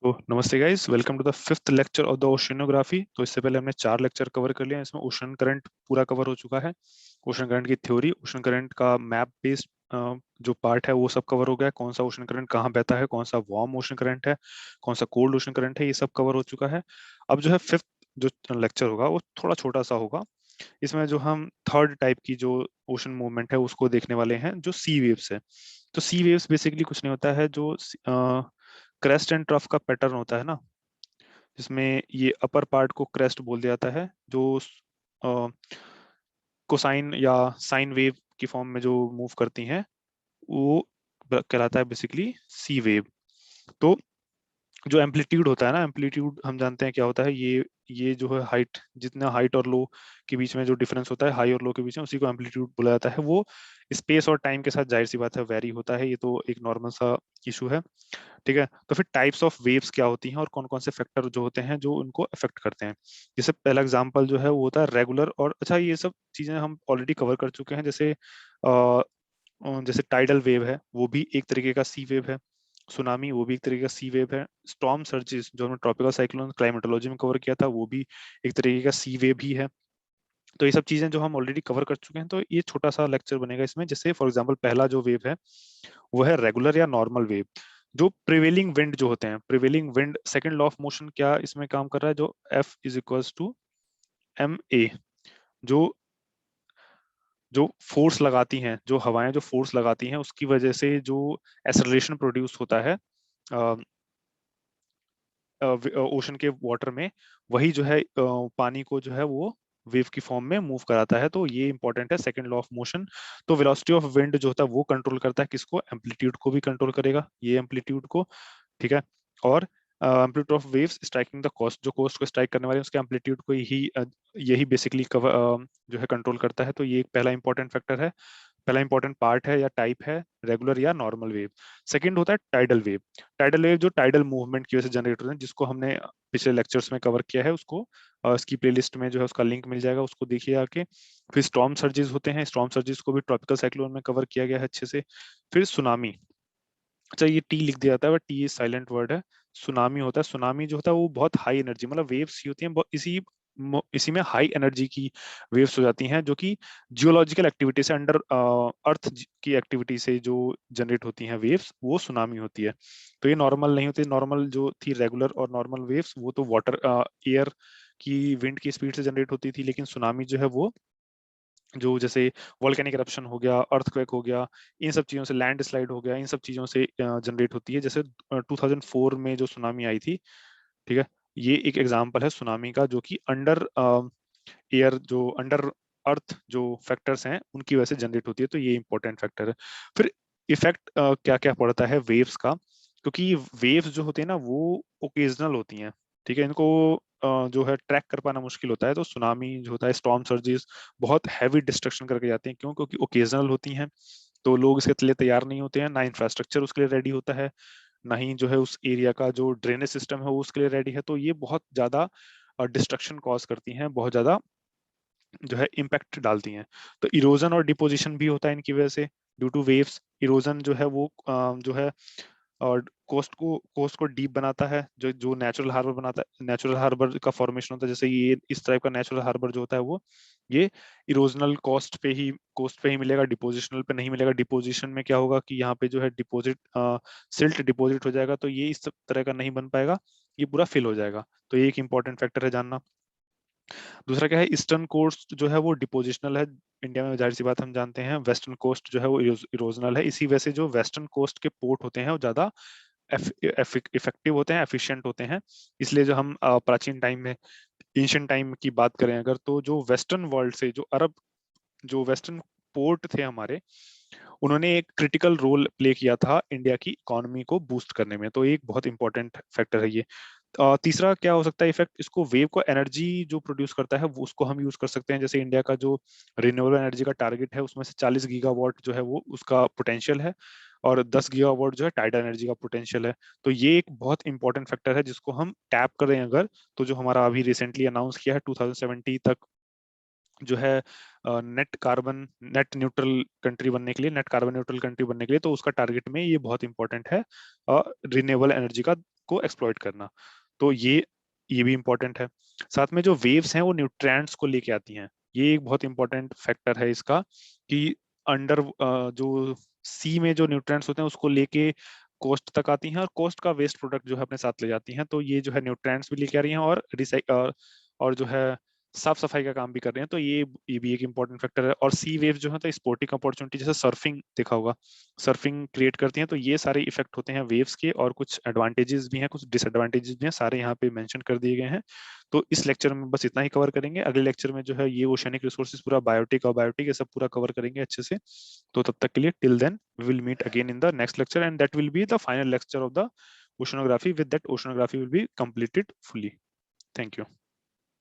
तो नमस्ते guys, welcome to the fifth lecture of the oceanography. तो इससे पहले हमने 4 लेक्चर कवर कर लिया हैं। इसमें ओशन करंट पूरा कवर हो चुका है। ओशन करंट की थ्योरी, ओशन करंट का मैप बेस्ड जो पार्ट है वो सब कवर हो गया है। कौन सा ओशन करंट कहाँ बहता है, कौन सा वार्म ओशन करंट है, कौन सा कोल्ड ओशन करंट है, ये सब कवर हो चुका है। अब जो है फिफ्थ जो लेक्चर होगा वो थोड़ा छोटा सा होगा। इसमें जो हम थर्ड टाइप की जो ओशन मूवमेंट है उसको देखने वाले हैं, जो सी वेव्स है। तो सी वेव्स बेसिकली कुछ नहीं होता है, जो क्रेस्ट एंड ट्रफ का पैटर्न होता है ना, जिसमें ये अपर पार्ट को क्रेस्ट बोल दिया जाता है, जो कोसाइन या साइन वेव की फॉर्म में जो मूव करती हैं वो कहलाता है बेसिकली सी वेव। तो जो एम्पलीट्यूड होता है ना, एम्पलीट्यूड हम जानते हैं क्या होता है। ये जो है हाइट, जितना हाइट और लो के बीच में जो डिफरेंस होता है, हाई और लो के बीच में, उसी को एम्पलीट्यूड बोला जाता है। वो स्पेस और टाइम के साथ जाहिर सी बात है वेरी होता है, ये तो एक नॉर्मल सा इशू है। ठीक है, तो फिर टाइप्स ऑफ वेव्स क्या होती हैं और कौन कौन से फैक्टर जो होते हैं जो उनको अफेक्ट करते हैं। जैसे पहला एग्जांपल जो है वो होता है रेगुलर, और अच्छा ये सब चीजें हम ऑलरेडी कवर कर चुके हैं। जैसे टाइडल वेव है, वो भी एक तरीके का सी वेव है। सुनामी, वो भी एक तरीके का सी वेव है। स्टॉर्म सर्जिस, जो हमने ट्रॉपिकल साइक्लोन क्लाइमेटोलॉजी में कवर किया था, वो भी एक तरीके का सी वेव ही है। तो ये सब चीजें जो हम ऑलरेडी कवर कर चुके हैं, तो ये छोटा सा लेक्चर बनेगा इसमें। जैसे फॉर एग्जांपल पहला जो वेव है वो है रेगुलर या नॉर्मल वेव। जो प्रिवेलिंग विंड जो होते हैं, prevailing wind, second law of motion क्या इसमें काम कर रहा है, जो F is equals to M A. जो जो फोर्स लगाती हैं, जो हवाएं जो फोर्स लगाती हैं, उसकी वजह से जो एक्सेलरेशन प्रोड्यूस होता है ओशन के वाटर में, वही जो है पानी को जो है वो वेव की फॉर्म में मूव कराता है। तो ये इंपॉर्टेंट है, सेकंड लॉ ऑफ मोशन। तो वेलोसिटी ऑफ विंड जो होता है वो कंट्रोल करता है किसको, एम्पलीट्यूड को भी कंट्रोल करेगा, ये एम्पलीट्यूड को। ठीक है, और amplitude of waves striking the coast, जो कोस्ट को स्ट्राइक करने वाले हैं उसके एम्पलीट्यूड को यही बेसिकली कवर जो है कंट्रोल करता है। तो ये एक पहला इंपॉर्टेंट फैक्टर है, पहला इंपॉर्टेंट पार्ट है या टाइप है, रेगुलर या नॉर्मल वेव। सेकंड होता है टाइडल वेव। टाइडल वेव जो टाइडल मूवमेंट की वजह से जनरेट होते हैं, जिसको हमने पिछले लेक्चर्स में कवर किया है, उसको इसकी प्लेलिस्ट में जो है उसका लिंक मिल जाएगा, उसको देखिए आके। फिर स्टॉर्म सर्जेस होते हैं, स्टॉर्म सर्जेस को भी ट्रॉपिकल साइक्लोन में कवर किया गया है अच्छे से। फिर सुनामी, अच्छा ये टी लिख दिया जाता है बट टी साइलेंट वर्ड है। सुनामी होता है, सुनामी जो होता है वो बहुत हाई एनर्जी, मतलब वेव्स ही होती हैं, इसी में हाई एनर्जी की वेव्स हो जाती हैं, जो कि जियोलॉजिकल एक्टिविटी से, अंडर अर्थ की एक्टिविटी से जो जनरेट होती हैं वेव्स, वो सुनामी होती है। तो ये नॉर्मल नहीं होती। नॉर्मल जो थी रेगुलर और नॉर्मल वेव्स, वो तो वाटर एयर की विंड की स्पीड से जनरेट होती थी, लेकिन सुनामी जो है वो जो जैसे वोल्केनिक eruption हो गया, अर्थक्वेक हो गया, इन सब चीजों से, लैंड स्लाइड हो गया, इन सब चीजों से जनरेट होती है। जैसे 2004 में जो सुनामी आई थी, ठीक है, ये एक एग्जांपल है सुनामी का, जो कि अंडर एयर, जो अंडर अर्थ जो फैक्टर्स हैं उनकी वजह से जनरेट होती है। तो ये इंपॉर्टेंट फैक्टर है। फिर इफेक्ट क्या क्या पड़ता है वेव्स का, क्योंकि वेव्स जो होती है ना वो ओकेजनल होती हैं। ठीक है, इनको जो है ट्रैक कर पाना मुश्किल होता है। तो सुनामी जो होता है, स्टॉर्म सर्जेस बहुत हैवी डिस्ट्रक्शन करके जाते हैं। क्यों? क्योंकि ओकेजनल होती हैं, तो लोग इसके लिए तैयार नहीं होते हैं, ना इंफ्रास्ट्रक्चर उसके लिए रेडी होता है, ना ही जो है उस एरिया का जो ड्रेनेज सिस्टम है वो उसके लिए रेडी है। तो ये बहुत ज्यादा डिस्ट्रक्शन कॉज करती हैं, बहुत ज्यादा जो है इम्पैक्ट डालती हैं। तो इरोजन और डिपोजिशन भी होता है इनकी वजह से, ड्यू टू वेव्स। इरोजन जो है वो जो है और कोस्ट को डीप बनाता है, जो जो नेचुरल हार्बर बनाता है, नेचुरल हार्बर का फॉर्मेशन होता है। जैसे ये इस टाइप का नेचुरल हार्बर जो होता है वो, ये इरोजनल कोस्ट पे ही मिलेगा, डिपोजिशनल पे नहीं मिलेगा। डिपोजिशन में क्या होगा कि यहाँ पे जो है डिपोजिट सिल्ट डिपोजिट हो जाएगा, तो ये इस तरह का नहीं बन पाएगा, ये पूरा फिल हो जाएगा। तो ये एक इंपॉर्टेंट फैक्टर है जानना। दूसरा क्या है, ईस्टर्न कोस्ट जो है वो डिपोजिशनल है। इंडिया में जाहिर सी बात हम जानते हैं, वेस्टर्न कोस्ट जो है वो इरोजनल है। इसी वजह से जो वेस्टर्न कोस्ट के पोर्ट होते हैं वो ज्यादा इफेक्टिव होते हैं, एफिशिएंट होते हैं। इसलिए जो हम प्राचीन टाइम में, एंशियंट टाइम की बात करें अगर, तो जो वेस्टर्न वर्ल्ड से जो अरब, जो वेस्टर्न पोर्ट थे हमारे, उन्होंने एक क्रिटिकल रोल प्ले किया था इंडिया की इकोनॉमी को बूस्ट करने में। तो ये एक बहुत इंपॉर्टेंट फैक्टर है ये। तीसरा क्या हो सकता है इफेक्ट, इसको वेव को एनर्जी जो प्रोड्यूस करता है वो, उसको हम यूज कर सकते हैं। जैसे इंडिया का जो रिन्यूएबल एनर्जी का टारगेट है, उसमें से 40 गीगावाट जो है वो उसका पोटेंशियल है, और 10 गीगावाट जो है टाइडल एनर्जी का पोटेंशियल है। तो ये एक बहुत इंपॉर्टेंट फैक्टर है जिसको हम टैप करें अगर, तो जो हमारा अभी रिसेंटली अनाउंस किया है 2070 तक जो है नेट न्यूट्रल कंट्री बनने के लिए, नेट कार्बन न्यूट्रल कंट्री बनने के लिए, तो उसका टारगेट में ये बहुत इंपॉर्टेंट है रिन्यूएबल एनर्जी का को एक्सप्लॉइट करना। तो ये भी इंपॉर्टेंट है। साथ में जो वेव्स हैं वो न्यूट्रिएंट्स को लेके आती हैं। ये एक बहुत इंपॉर्टेंट फैक्टर है इसका, कि अंडर जो सी में जो न्यूट्रिएंट्स होते हैं उसको लेके कोस्ट तक आती हैं, और कोस्ट का वेस्ट प्रोडक्ट जो है अपने साथ ले जाती हैं। तो ये जो है न्यूट्रिएंट्स भी लेके आ रही हैं और और जो है साफ सफाई का काम भी कर रहे हैं। तो ये भी एक इंपॉर्टेंट फैक्टर है। और सी वेव जो है तो स्पोर्टिंग अपॉर्चुनिटी, जैसे सर्फिंग देखा होगा, सर्फिंग क्रिएट करती हैं। तो ये सारे इफेक्ट होते हैं वेव्स के, और कुछ एडवांटेजेस भी हैं, कुछ डिसएडवांटेजेस भी हैं, सारे यहाँ पे मेंशन कर दिए गए हैं। तो इस लेक्चर में बस इतना ही कवर करेंगे। अगले लेक्चर में जो है ये ओशनिक रिसोर्सेज पूरा बायोटिक और बायोटिक ये सब पूरा कवर करेंगे अच्छे से। तो तब तक के लिए till then we will meet again in the next lecture, and that will be the final lecture of the oceanography. With that, oceanography will be completed fully. Thank you.